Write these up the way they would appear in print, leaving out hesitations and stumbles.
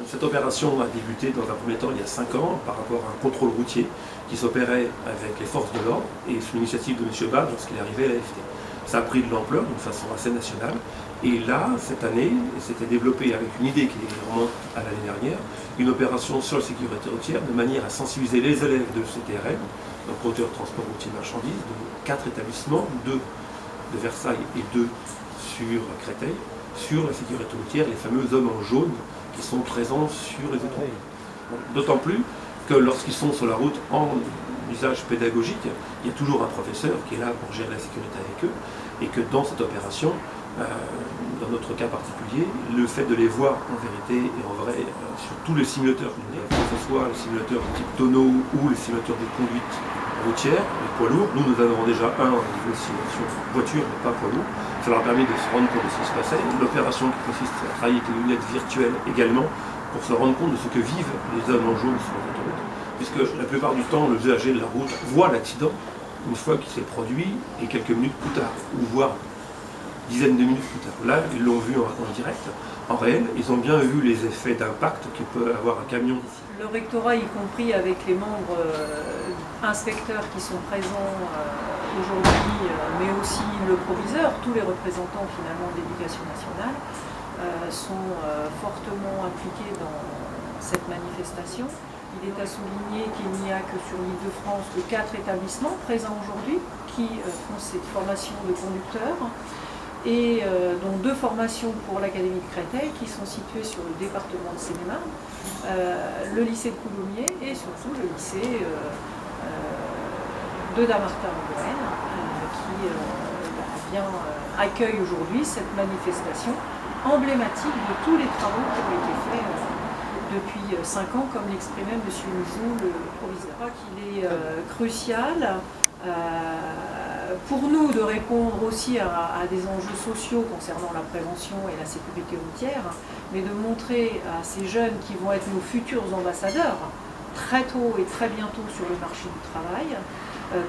Cette opération a débuté dans un premier temps il y a 5 ans par rapport à un contrôle routier qui s'opérait avec les forces de l'ordre et sous l'initiative de M. Bach lorsqu'il est arrivé à l'AFT. Ça a pris de l'ampleur d'une façon assez nationale et là, cette année, c'était développé avec une idée qui remonte à l'année dernière, une opération sur la sécurité routière de manière à sensibiliser les élèves de CTRM, donc compteur transport routier marchandises, de 4 établissements, 2 de Versailles et 2 sur Créteil, sur la sécurité routière, les fameux hommes en jaune qui sont présents sur les autoroutes. D'autant plus que lorsqu'ils sont sur la route en usage pédagogique, il y a toujours un professeur qui est là pour gérer la sécurité avec eux, et que dans cette opération, dans notre cas particulier, le fait de les voir en vérité et en vrai sur tous les simulateurs, que ce soit le simulateur de type tonneau ou les simulateurs de conduite routière, les poids lourds, nous en avons déjà un au niveau de simulation voiture, mais pas poids lourd. Ça leur a permis de se rendre compte de ce qui se passait. L'opération qui consiste à travailler avec les lunettes virtuelles également, pour se rendre compte de ce que vivent les hommes en jaune sur les autoroutes. Puisque la plupart du temps, le usager de la route voit l'accident une fois qu'il s'est produit et quelques minutes plus tard, ou voire dizaines de minutes plus tard. Là, ils l'ont vu en direct, en réel, ils ont bien vu les effets d'impact que peut avoir un camion. Le rectorat, y compris avec les membres inspecteurs qui sont présents aujourd'hui, mais aussi le proviseur, tous les représentants finalement de l'éducation nationale, sont fortement impliqués dans cette manifestation. Il est à souligner qu'il n'y a que sur l'Île-de-France que 4 établissements présents aujourd'hui qui font cette formation de conducteurs et dont 2 formations pour l'Académie de Créteil qui sont situées sur le département de Seine-et-Marne, le lycée de Coulommiers et surtout le lycée de Dammartin-en-Lorraine qui accueille aujourd'hui cette manifestation emblématique de tous les travaux qui ont été faits depuis 5 ans, comme l'exprimait M. Mizou, le proviseur. Je crois qu'il est crucial pour nous de répondre aussi à des enjeux sociaux concernant la prévention et la sécurité routière, mais de montrer à ces jeunes qui vont être nos futurs ambassadeurs, très tôt et très bientôt sur le marché du travail,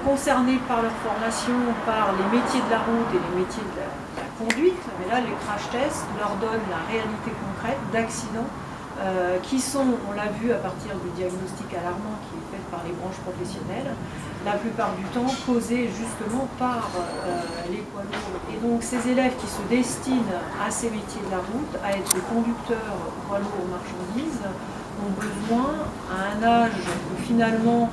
concernés par leur formation, par les métiers de la route et les métiers de la conduite. Mais là, les crash tests leur donnent la réalité concrète d'accidents qui sont, on l'a vu à partir du diagnostic alarmant qui est fait par les branches professionnelles, la plupart du temps causés justement par les poids lourds. Et donc ces élèves qui se destinent à ces métiers de la route, à être conducteurs poids lourds marchandises, ont besoin, à un âge où finalement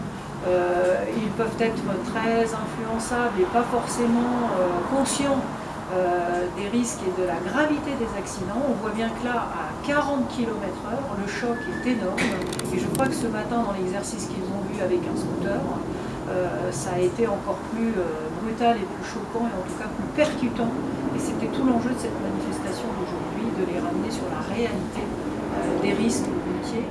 ils peuvent être très influençables et pas forcément conscients des risques et de la gravité des accidents. On voit bien que là, à 40 km/h, le choc est énorme. Et je crois que ce matin, dans l'exercice qu'ils ont vu avec un scooter, ça a été encore plus brutal et plus choquant et en tout cas plus percutant. Et c'était tout l'enjeu de cette manifestation d'aujourd'hui, de les ramener sur la réalité des risques routiers.